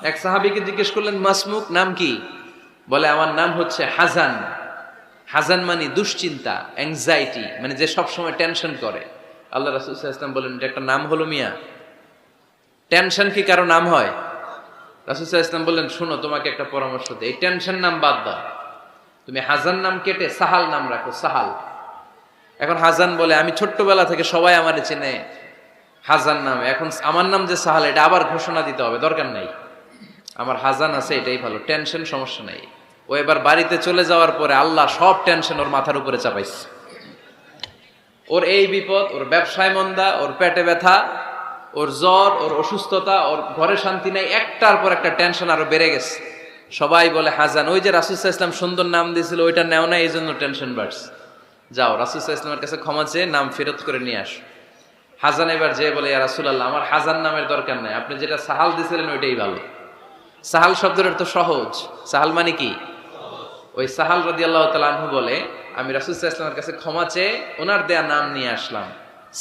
এক সাহাবীকে জিজ্ঞেস করলেন, মাসমুক, নাম কি? বলে, আমার নাম হচ্ছে হাজান। হাজান মানে দুশ্চিন্তা, অ্যাংজাইটি, মানে যে সবসময় টেনশন করে। আল্লাহ রাসূল সাল্লাল্লাহু আলাইহি ওয়াসাল্লাম বলেন, এটা একটা নাম হলো মিয়া? টেনশন কি কারো নাম হয়? রাসূল সাল্লাল্লাহু আলাইহি ওয়াসাল্লাম বললেন, শোনো, তোমাকে একটা পরামর্শ দেই, এই টেনশন নাম বাদ দাও, তুমি হাজান নাম কেটে সাহাল নাম রাখো, সাহাল। এখন হাজান বলে, আমি ছোট্টবেলা থেকে সবাই আমারে চেনে হাজান নামে, এখন আমার নাম যে সাহাল, এটা আবার ঘোষণা দিতে হবে, দরকার নাই, আমার হাজান আছে, এটাই ভালো, টেনশন, সমস্যা নাই। ও এবার বাড়িতে চলে যাওয়ার পরে আল্লাহ সব টেনশন ওর মাথার উপরে চাপাইছে। ওর এই বিপদ, ওর ব্যবসায় মন্দা, ওর পেটে ব্যথা, ওর জ্বর, ওর অসুস্থতা, ওর ঘরে শান্তি নাই, একটার পর একটা টেনশন আরো বেড়ে গেছে। সবাই বলে হাজান, ওই যে রাসূল সাল্লাল্লাহু আলাইহি ওয়াসাল্লাম সুন্দর নাম দিয়েছিল, ওইটা নেও না, এই জন্য টেনশন বাড়ছে। যাও, রাসূল সাল্লাল্লাহু আলাইহি ওয়াসাল্লামের কাছে ক্ষমা চেয়ে নাম ফেরত করে নিয়ে আসো। হাজান এবার যে বলে, ইয়া রাসূলুল্লাহ, আমার হাজান নামের দরকার নাই, আপনি যেটা সাহাল দিয়েছিলেন ওইটাই ভালো। সাহাল শব্দের তো সহজ, সাহাল মানে কি? ওই সাহাল রাদিয়াল্লাহু তাআলা আনহু বলে, আমি রাসূল সাল্লাল্লাহু আলাইহি ওয়াসাল্লামের কাছে ক্ষমা চেয়ে ওনার দেয়া নাম নিয়ে আসলাম,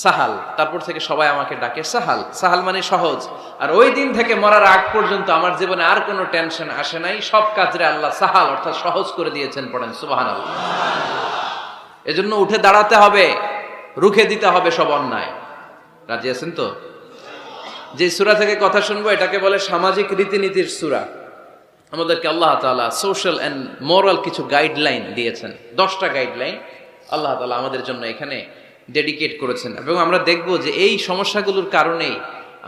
সাহাল। তারপর থেকে সবাই আমাকে ডাকে সাহাল। সাহাল মানে সহজ। আর ওই দিন থেকে মরার আগ পর্যন্ত আমার জীবনে আর কোনো টেনশন আসে নাই, সব কাজরে আল্লাহ সাহাল অর্থাৎ সহজ করে দিয়েছেন। পড়েন সুবহানাল্লাহ। এজন্য উঠে দাঁড়াতে হবে, রুখে দিতে হবে সব অন্যায়। রাজি আছেন তো? যে সূরা থেকে কথা শুনবো এটাকে বলে সামাজিক রীতিনীতির সূরা। আমাদেরকে আল্লাহ তাআলা সোশ্যাল এন্ড মোরাল কিছু গাইডলাইন দিয়েছেন, 10টা গাইডলাইন আল্লাহ তাআলা আমাদের জন্য এখানে ডেডিকেট করেছেন। এবং আমরা দেখব যে এই সমস্যাগুলোর কারণেই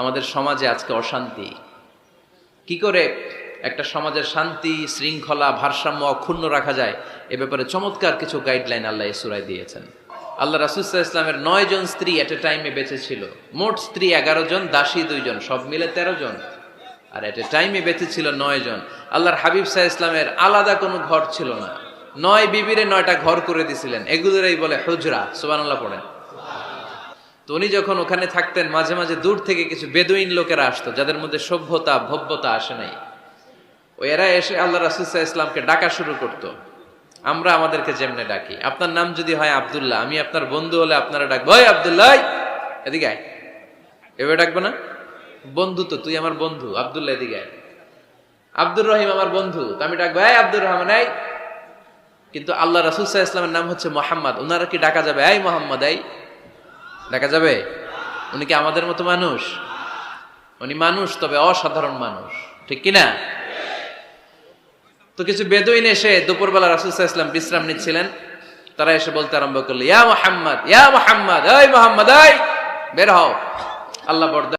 আমাদের সমাজে আজকে অশান্তি। কি করে একটা সমাজের শান্তি, শৃঙ্খলা, ভারসাম্য অক্ষুণ্ণ রাখা যায়, এ ব্যাপারে চমৎকার কিছু গাইডলাইন আল্লাহ এই সূরায় দিয়েছেন। আল্লাহ রাসূল সাল্লাল্লাহু আলাইহি ওয়াসাল্লামের 9 জন স্ত্রী এট এ টাইমে বেঁচে ছিল। মোট স্ত্রী 11 জন, দাসী 2 জন, সব মিলে 13 জন। আর এট এ টাইমে বেঁচে ছিল 9 জন। আল্লাহর হাবিব সাল্লাল্লাহু আলাইহি ওয়াসাল্লামের আলাদা কোনো ঘর ছিল না। 9 বিবিরে 9টা ঘর করে দিয়েছিলেন, এগুলোরই বলে হুজরা। সুবহানাল্লাহ পড়েন। তো উনি যখন ওখানে থাকতেন, মাঝে মাঝে দূর থেকে কিছু বেদুইন লোকেরা আসতো, যাদের মধ্যে সভ্যতা, ভব্যতা আসে নাই। এরা এসে আল্লাহ রাসূল সাল্লাল্লাহু আলাইহি ওয়াসাল্লামকে ডাকা শুরু করতো। আমরা আমাদেরকে যেমনে ডাকি, আপনার নাম যদি হয় আব্দুল্লাহ, আমি আপনার বন্ধু হলে আপনারা ডাকবো, ওই আব্দুল্লাহ এদিকে আয়। এভাবে ডাকবো না? বন্ধু তো, তুই আমার বন্ধু, আব্দুল্লাহ এদিকে আয়। আব্দুর রহিম আমার বন্ধু, তো আমি ডাকবো, এই আব্দুর রহমান এই। কিন্তু আল্লাহ রাসূল সাল্লাল্লাহু আলাইহি ওয়াসাল্লামের নাম হচ্ছে মুহাম্মদ, ওনারা কি ডাকা যাবে এই মুহাম্মদ এই? ডাকা যাবে? উনি কি আমাদের মতো মানুষ? উনি মানুষ, তবে অসাধারণ মানুষ, ঠিক কিনা? তো কিছু বেদুইন এসে দুপুরবেলা রাসূল সাল্লাল্লাহু আলাইহি ওয়াসাল্লাম বিশ্রাম নিচ্ছিলেন, তারা এসে বলতে আরম্ভ করলো, ইয়া মুহাম্মদ, ইয়া মুহাম্মদ, এই মুহাম্মদ এই, বের হও। আল্লাহ বর্দা